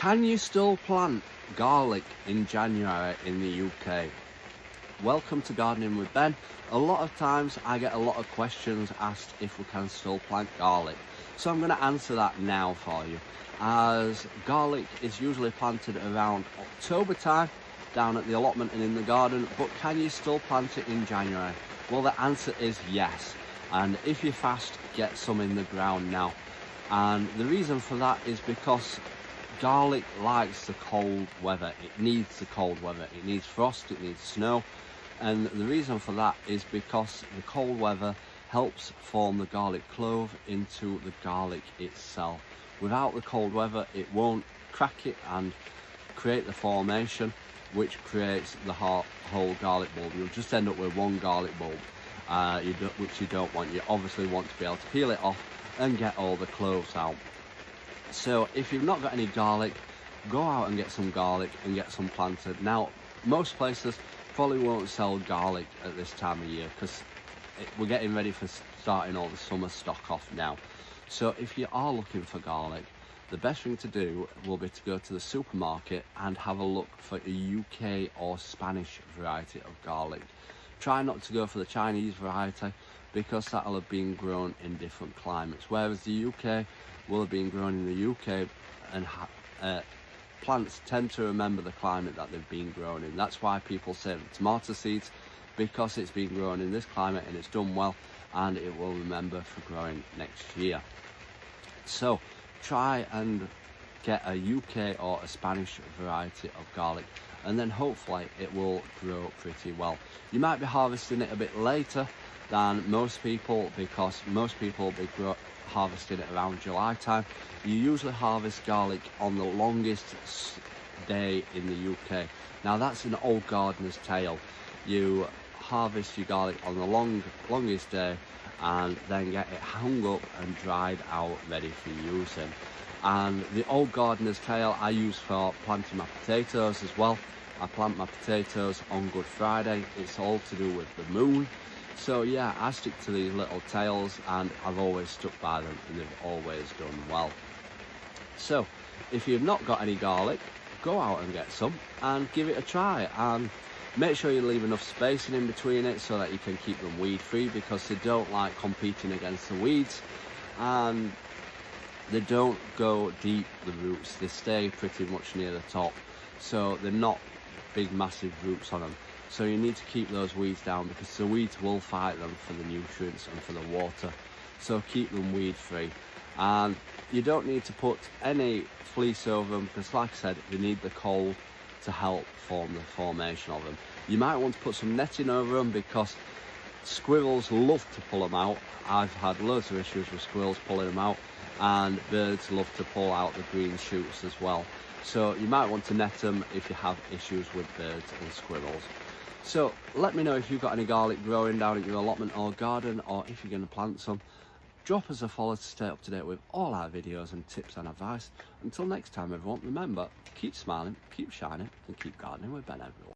Can you still plant garlic in January in the UK? Welcome to Gardening with Ben. A lot of times I get a lot of questions asked if we can still plant garlic. So I'm going to answer that now for you, as garlic is usually planted around October time down at the allotment and in the garden, but can you still plant it in January? Well, the answer is yes. And if you're fast, get some in the ground now. And the reason for that is because garlic likes the cold weather. It needs the cold weather. It needs frost, it needs snow. And the reason for that is because the cold weather helps form the garlic clove into the garlic itself. Without the cold weather, it won't crack it and create the formation, which creates the whole garlic bulb. You'll just end up with one garlic bulb, which you don't want. You obviously want to be able to peel it off and get all the cloves out. So if you've not got any garlic, go out and get some garlic and get some planted. Now, most places probably won't sell garlic at this time of year because we're getting ready for starting all the summer stock off now. So if you are looking for garlic, the best thing to do will be to go to the supermarket and have a look for a UK or Spanish variety of garlic. Try not to go for the Chinese variety because that'll have been grown in different climates, whereas the UK will have been grown in the UK, and plants tend to remember the climate that they've been grown in. That's why people save tomato seeds, because it's been grown in this climate and it's done well, and it will remember for growing next year. So try and get a UK or a Spanish variety of garlic, and then hopefully it will grow pretty well. You might be harvesting it a bit later than most people, because most people will be harvesting it around July time. You usually harvest garlic on the longest day in the UK. Now that's an old gardener's tale. You harvest your garlic on the longest day and then get it hung up and dried out ready for using. And the old gardener's tale I use for planting my potatoes as well. I plant my potatoes on Good Friday. It's all to do with the moon. So yeah, I stick to these little tales and I've always stuck by them, and they've always done well. So if you've not got any garlic, go out and get some and give it a try, and make sure you leave enough spacing in between it so that you can keep them weed free, because they don't like competing against the weeds, and they don't go deep, the roots. They stay pretty much near the top, so they're not big massive roots on them. So you need to keep those weeds down, because the weeds will fight them for the nutrients and for the water. So keep them weed free. And you don't need to put any fleece over them, because like I said, they need the cold to help form the formation of them. You might want to put some netting over them, because squirrels love to pull them out. I've had loads of issues with squirrels pulling them out, and birds love to pull out the green shoots as well. So you might want to net them if you have issues with birds and squirrels. So let me know if you've got any garlic growing down at your allotment or garden, or if you're going to plant some. Drop us a follow to stay up to date with all our videos and tips and advice. Until next time, everyone, remember, keep smiling, keep shining, and keep gardening with Ben, everyone.